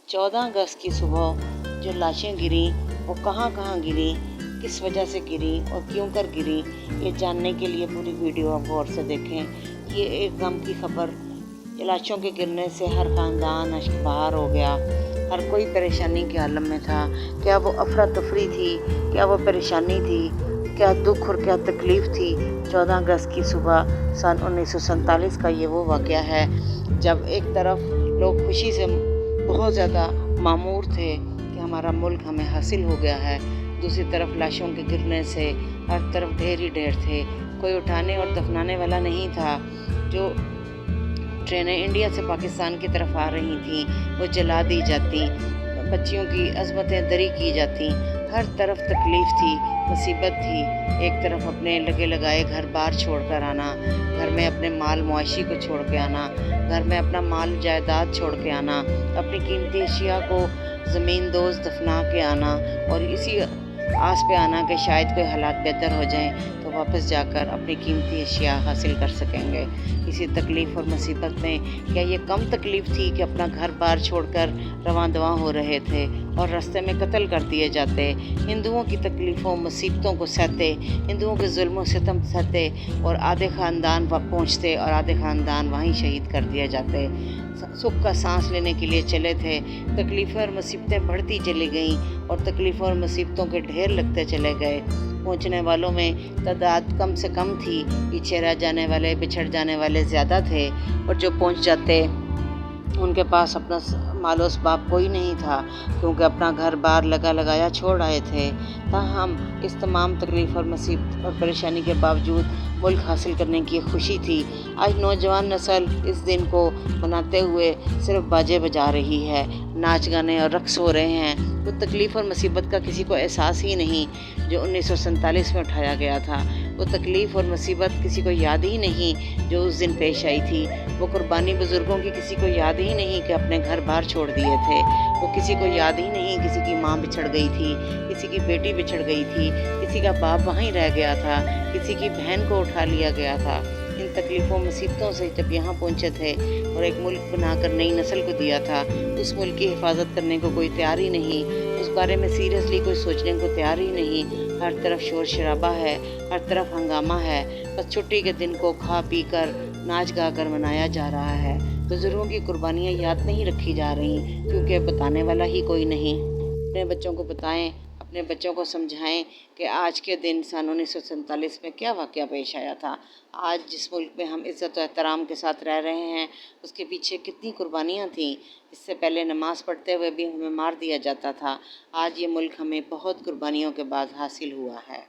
14 अगस्त की सुबह जो लाशें गिरी वो कहाँ कहाँ गिरी, किस वजह से गिरी और क्यों कर गिरी, ये जानने के लिए पूरी वीडियो आप गौर से देखें। ये एक गम की खबर। लाशों के गिरने से हर ख़ानदान अश्कबार हो गया। हर कोई परेशानी के आलम में था। क्या वो अफरा तफरी थी, क्या वो परेशानी थी, क्या दुख और क्या तकलीफ़ थी। 14 अगस्त की सुबह सन 1947 का ये वो वाक़या है जब एक तरफ लोग खुशी से बहुत ज़्यादा मामूर थे कि हमारा मुल्क हमें हासिल हो गया है, दूसरी तरफ लाशों के गिरने से हर तरफ ढेर ही ढेर थे। कोई उठाने और दफनाने वाला नहीं था। जो ट्रेनें इंडिया से पाकिस्तान की तरफ आ रही थीं वो जला दी जाती, बच्चियों की अज़मतें दरी की जाती। हर तरफ तकलीफ़ थी, मुसीबत थी। एक तरफ अपने लगे लगाए घर बार छोड़ कर आना, घर में अपने माल मुआशी को छोड़ के आना, घर में अपना माल जायदाद छोड़ के आना, अपनी कीमती अशिया को ज़मीन दोज़ दफना के आना और इसी आस पे आना कि शायद कोई हालात बेहतर हो जाएं तो वापस जाकर अपनी कीमती अशिया हासिल कर सकेंगे। इसी तकलीफ़ और मुसीबत में क्या ये कम तकलीफ़ थी कि अपना घर बार छोड़कर रवां दवां हो रहे थे और रास्ते में कत्ल कर दिए जाते। हिंदुओं की तकलीफ़ों मुसीबतों को सहते, हिंदुओं के जुल्म और सितम सहते और आधे ख़ानदान पहुँचते और आधे ख़ानदान वहीं शहीद कर दिए जाते। सुख का सांस लेने के लिए चले थे, तकलीफ़ें और मुसीबतें बढ़ती चली गईं और तकलीफ़ों और मुसीबतों के ढेर लगते चले गए। पहुंचने वालों में तादाद कम से कम थी, पीछे रह जाने वाले बिछड़ जाने वाले ज़्यादा थे और जो पहुंच जाते उनके पास अपना मालो असबाब कोई नहीं था, क्योंकि अपना घर बार लगा लगाया छोड़ आए थे। ताहम इस तमाम तकलीफ़ और मुसीबत और परेशानी के बावजूद मुल्क हासिल करने की खुशी थी। आज नौजवान नस्ल इस दिन को मनाते हुए सिर्फ बाजे बजा रही है, नाच गाने और रक्स हो रहे हैं। तो तकलीफ़ और मुसीबत का किसी को एहसास ही नहीं जो 1947 में उठाया गया था। वो तकलीफ़ और मुसीबत किसी को याद ही नहीं जो उस दिन पेश आई थी। वो कुर्बानी बुज़ुर्गों की किसी को याद ही नहीं कि अपने घर बार छोड़ दिए थे। वो किसी को याद ही नहीं किसी की माँ बिछड़ गई थी, किसी की बेटी बिछड़ गई थी, किसी का बाप वहीं रह गया था, किसी की बहन को उठा लिया गया था। इन तकलीफ़ों मुसीबतों से जब यहाँ पहुँचे थे और एक मुल्क बनाकर नई नस्ल को दिया था, उस मुल्क की हिफाजत करने को कोई तैयार ही नहीं, उस बारे में सीरियसली कोई सोचने को तैयार ही नहीं। हर तरफ शोर शराबा है, हर तरफ हंगामा है, बस छुट्टी के दिन को खा पी कर नाच गा कर मनाया जा रहा है। बुजुर्गों की कुर्बानियाँ याद नहीं रखी जा रही क्योंकि बताने वाला ही कोई नहीं। अपने बच्चों को बताएं, अपने बच्चों को समझाएं कि आज के दिन सन 1947 में क्या वाक़या पेश आया था। आज जिस मुल्क में हम इज़्ज़त और एहतराम के साथ रह रहे हैं उसके पीछे कितनी कुर्बानियाँ थीं। इससे पहले नमाज़ पढ़ते हुए भी हमें मार दिया जाता था। आज ये मुल्क हमें बहुत कुर्बानियों के बाद हासिल हुआ है।